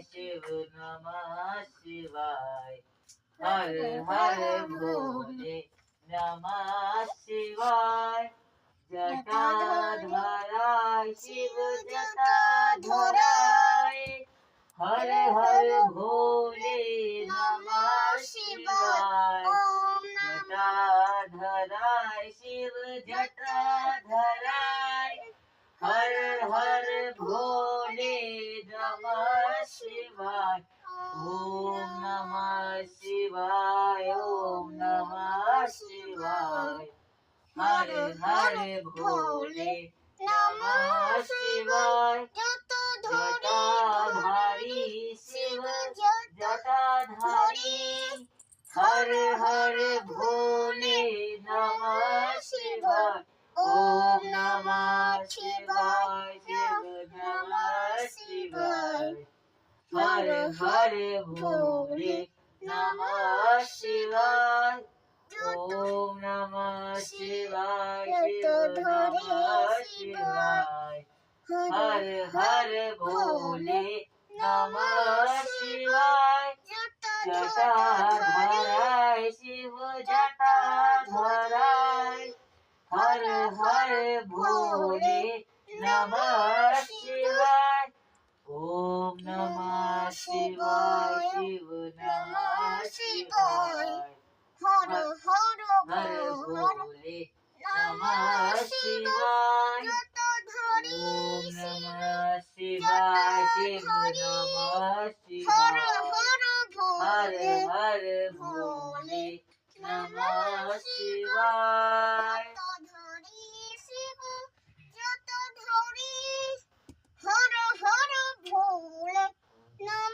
शिव नमः शिवाय। हर हर भोले नमः शिवाय। जटाधराय शिव जटाधराय। हर हर भोले नमः शिवाय। जटाधराय शिव जटाधराय। हर हर भोले नमः शिवाय। ओम नमः शिवाय। ओम नमः शिवाय। हर हर भोले नमः शिवाय। जटाधारी शिव जटाधारी। हर हर भोले नमः शिवाय। ओम नमः शिवाय। शिव नमः शिवाय। हर हर भोले नमः शिवाय। ओम नमः शिवाय। शिव नमः शिवाय। हर हर भोले नमः शिवाय। जटाधराय शिव जटाधराय। हर हर भोले नमः शिवाय। ओम नमः शिवाय। शिव नमः शिवाय। हर हर भोले नमः शिवाय। ओम नमः शिवाय। शिव नमः शिवाय। हर हर भोले नमः शिवाय। हर हर भोले नमः